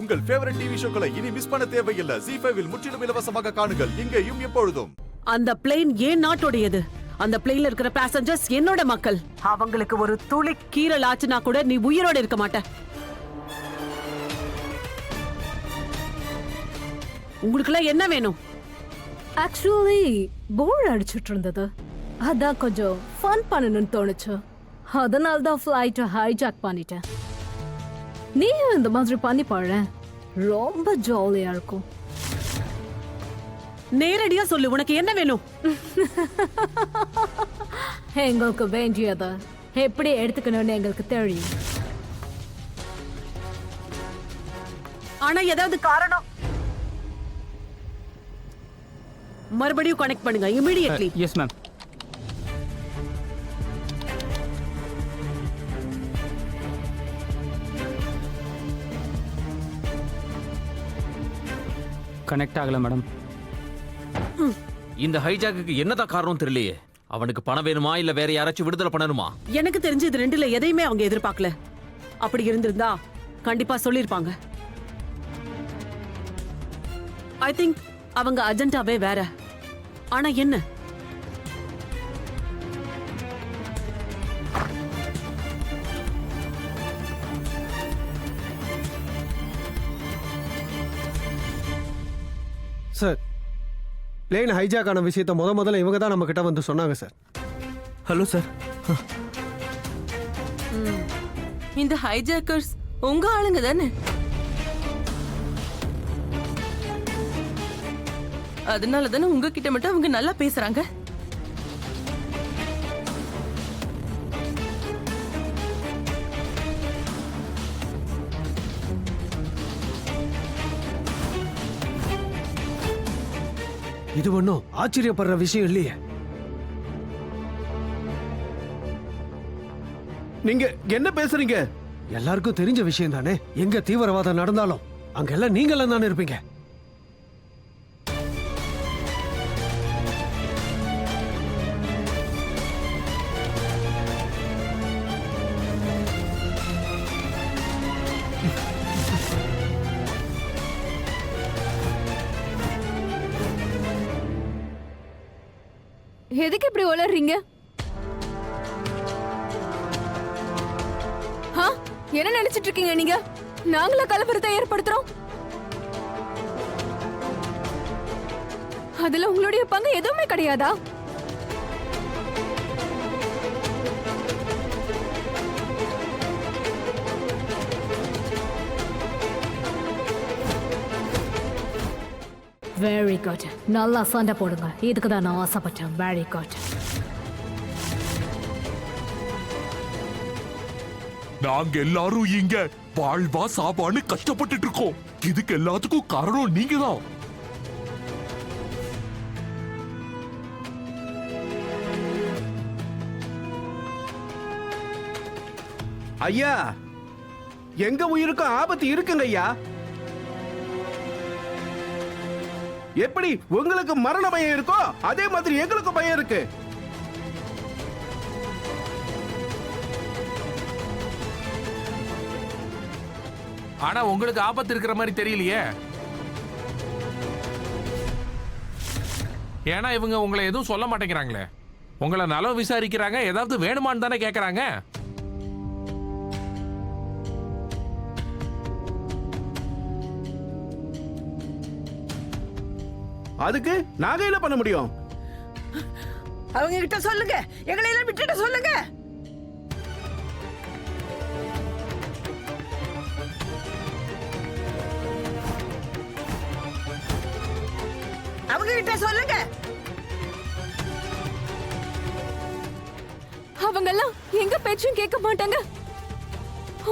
உங்கள் favourite TV ஷோக்களை இனி miss பண்ண தேவையில்லை. ZEE5 இல் முற்றிலும் இலவசமாக காணுங்கள். இங்கேயும் எப்பொழுதும். அந்த பிளேன் ஏன் நாட்டோடையது? அந்த பிளேன்ல இருக்கிற பேசஞ்சர்ஸ் என்னோட மக்கள். அவங்களுக்கு ஒரு துளி கீறல் ஆச்சுனா கூட நீ உயிரோட இருக்க மாட்ட. உங்களுக்குலாம் என்ன வேணும்? ஆக்சுவலி போர் அடிச்சுட்டு இருந்தது, அதான் கொஞ்சம் ஃபன் பண்ணணும்னு தோணுச்சு. அதனால தான் ஃப்ளைட்டை ஹைஜாக் பண்ணிட்டேன். நீயும் இந்த மாதிரி பண்ணி பாரு, ரொம்ப ஜாலியா இருக்கும். நேரடியா சொல்லு, உனக்கு என்ன வேணும்? எங்களுக்கு வேண்டியதை எப்படி எடுத்துக்கணும்னு எங்களுக்கு தெரியும். ஆனா ஏதாவது காரணம் மறுபடியும் கனெக்ட் பண்ணுங்க இமிடியட்லி. Yes ma'am. கனெக்ட் ஆகல மேடம். இந்த ஹைஜாக்கு என்னதான் காரணம் தெரியலையே. அவனுக்கு பணம் வேணுமா இல்ல வேற யாராச்சும் விடுதலை பண்ணணுமா? எனக்கு தெரிஞ்சு இது ரெண்டுல எதையுமே அவங்க எதிர்பார்க்கல. அப்படி இருந்திருந்தா கண்டிப்பா சொல்லிருப்பாங்க. ஐ திங்க் அவங்க அஜெண்டாவே வேற. ஆனா என்ன? சார், பிளேன் ஹைஜாக் ஆன விஷயத்தை முதல்ல இவங்க தான் நம்ம கிட்ட வந்து சொன்னாங்க சார். Hello sir. இந்த ஹைஜாக்கர்ஸ் உங்க ஆளுங்க தானே? அதனால தானே உங்ககிட்ட மட்டும் அவங்க நல்லா பேசுறாங்க. இது ஒன்றும் ஆச்சரியப்படுற விஷயம் இல்லையே. நீங்க என்ன பேசுறீங்க? எல்லாருக்கும் தெரிஞ்ச விஷயம் தானே. எங்க தீவிரவாதம் நடந்தாலும் அங்கெல்லாம் நீங்களும் தானே இருப்பீங்க. எதுக்கு இப்படி உளறீங்க? என்ன நினைச்சிட்டு இருக்கீங்க நீங்க? நாங்களா கலவரத்தை ஏற்படுத்துறோம்? அதுல உங்களுடைய பங்கு எதுவுமே கிடையாதா? Very good. நல்லா சண்டை போடுங்க. இதுக்கு தான் நான் ஆசைப்பட்டேன். Very good. நாங்க எல்லாரும் இங்க வாழ்வா சாப்பான்னு கஷ்டப்பட்டுட்டு இருக்கோம். இதுக்கு எல்லாத்துக்கும் காரணம் நீங்க தான். ஐயா, எங்க உயிருக்கும் ஆபத்து இருக்குங்க ஐயா. எப்படி உங்களுக்கு மரண பயம் இருக்கோ அதே மாதிரி எங்களுக்கு பயம் இருக்கு. ஆனா உங்களுக்கு ஆபத்து இருக்கிற மாதிரி தெரியலையே. ஏன்னா இவங்க உங்களை எதுவும் சொல்ல மாட்டேங்கிறாங்களே. உங்களை நலம் விசாரிக்கிறாங்க, ஏதாவது வேணுமான்னு தானே கேக்குறாங்க. அதுக்கு நாங்க என்ன பண்ண முடியும்? அவங்க கிட்ட சொல்லுங்க, எங்களை எல்லாம் விட்டுட்டு சொல்லுங்க. அவங்க கிட்ட சொல்லுங்க. அவங்க எல்லாம் எங்க பேச்சையும் கேட்க மாட்டாங்க,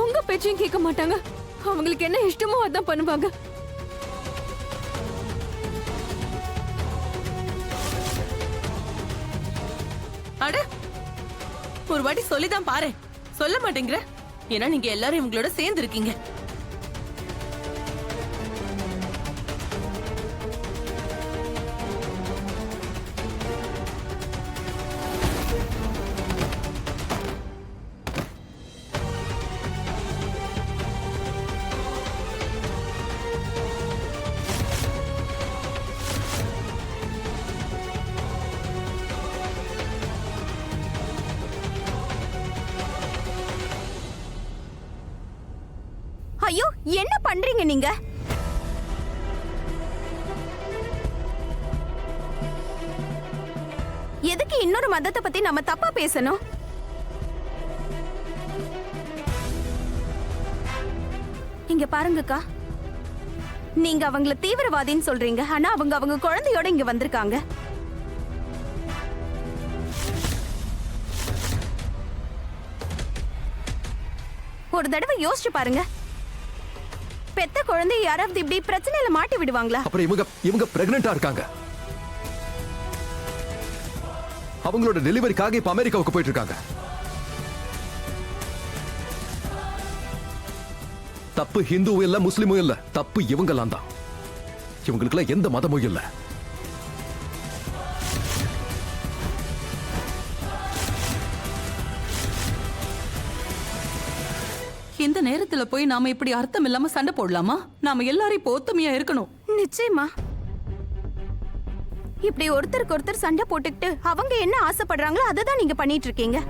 உங்க பேச்சையும் கேட்க மாட்டாங்க. அவங்களுக்கு என்ன இஷ்டமோ அதான் பண்ணுவாங்க. அட, ஒரு வாட்டி சொல்லிதான் பாரு. சொல்ல மாட்டேங்கிற. ஏன்னா நீங்க எல்லாரும் இவங்களோட சேர்ந்து இருக்கீங்க. என்ன பண்றீங்க நீங்க? எதுக்கு இன்னொரு மதத்தை பத்தி நம்ம தப்பா பேசணும்? இங்க பாருங்கக்கா, நீங்க அவங்கள தீவிரவாதின்னு சொல்றீங்க, ஆனா அவங்க குழந்தையோட இங்க வந்திருக்காங்க. ஒரு தடவை யோசிச்சு பாருங்க, பெத்த குழந்தை யாராவது இப்படி பிரச்சனையில மாட்டி விடுவாங்களா? அப்புறம் இவங்க பிரெக்னெண்டா இருக்காங்க. அவங்களோட டெலிவரிக்காக இப்ப அமெரிக்காவுக்கு போயிட்டு இருக்காங்க. தப்பு ஹிந்துவும் இல்ல, முஸ்லிமும் இல்ல, தப்பு இவங்கெல்லாம் தான். இவங்களுக்குலாம் எந்த மதமும் இல்ல. இந்த நேரத்துல போய் நாம இப்படி அர்த்தம் இல்லாம சண்டை போடலாமா? நாம எல்லாரும் இப்போ ஒத்துமையா இருக்கணும். நிச்சயமா. இப்படி ஒருத்தருக்கு ஒருத்தர் சண்டை போட்டுக்கிட்டு அவங்க என்ன ஆசைப்படுறாங்களோ அதை தான் நீங்க பண்ணிட்டு இருக்கீங்க.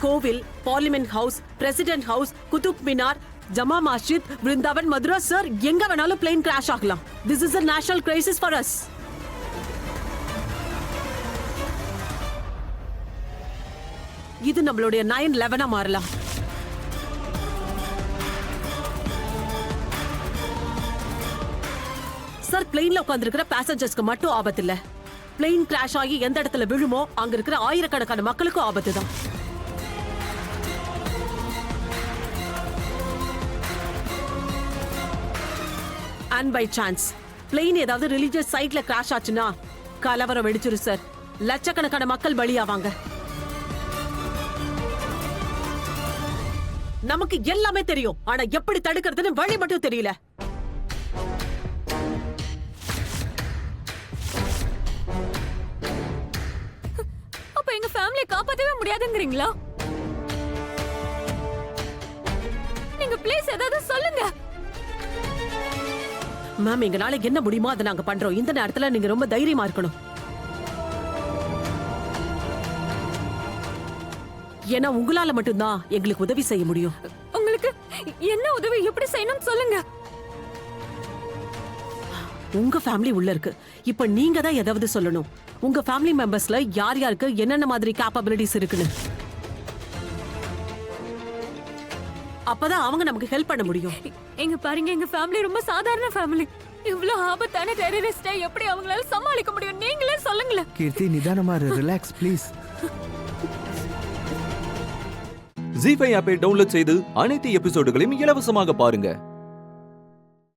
கோவில், parliament house, president house, Qutub Minar, Jama Masjid, Vrindavan, Mathura sir, எங்க வேணாலும் பிளேன் கிராஷ் ஆகலாம். This is a national crisis for us. இது நம்மளுடைய 9/11 மாறலாம். சார், பிளேன்ல உட்கார்ந்திருக்கிற பேசஞ்சர்ஸ்க்கு மட்டும் ஆபத்து இல்ல. பிளேன் கிராஷ் ஆகி எந்த இடத்துல விழுமோ அங்க இருக்கிற ஆயிரக்கணக்கான மக்களுக்கும் ஆபத்து தான். அண்ட் பை சான்ஸ் பிளேன் ஏதாவது ரிலீஜியஸ் சைட்ல கிராஷ் ஆச்சுன்னா கலவரம் வெடிச்சிரும் சார். லட்சக்கணக்கான மக்கள் பலியாவாங்க. நமக்கு எல்லாமே தெரியும், ஆனா எப்படி தடுக்கிறதுன்னு வழி மட்டும் தெரியல. அப்ப எங்க ஃபேமிலியை காப்பாத்தவே முடியாதுங்கிறீங்களா? நீங்க ப்ளீஸ் ஏதாவது சொல்லுங்க. மேம், எங்களால என்ன முடியுமோ அதை நாங்க பண்றோம். இந்த நேரத்துல நீங்க ரொம்ப தைரியமா இருக்கணும். ஏன்னா உங்களால மட்டும்தான் எங்களுக்கு உதவி செய்ய முடியும். உங்களுக்கு என்ன உதவி எப்படி செய்யணும் சொல்லுங்க. உங்க ஃபேமிலி உள்ள இருக்கு. இப்ப நீங்க தான் ஏதாவது சொல்லணும். உங்க ஃபேமிலி மெம்பர்ஸ்ல யார் யாருக்கு என்னென்ன மாதிரி கேப்பபிலிட்டிஸ் இருக்குன்னு. அப்பதான் அவங்க நமக்கு ஹெல்ப் பண்ண முடியும். எங்க பாருங்க, எங்க ஃபேமிலி ரொம்ப சாதாரண ஃபேமிலி. இவ்ளோ ஆபத்தான டெரரிஸ்டை எப்படி அவங்களால சமாளிக்க முடியும்? நீங்களே சொல்லுங்களேன். கீர்த்தி, நிதானமா இரு, ரிலாக்ஸ் ப்ளீஸ். ஜீ5 ஆப்பை டவுன்லோட் செய்து அனைத்து எபிசோடுகளையும் இலவசமாக பாருங்க.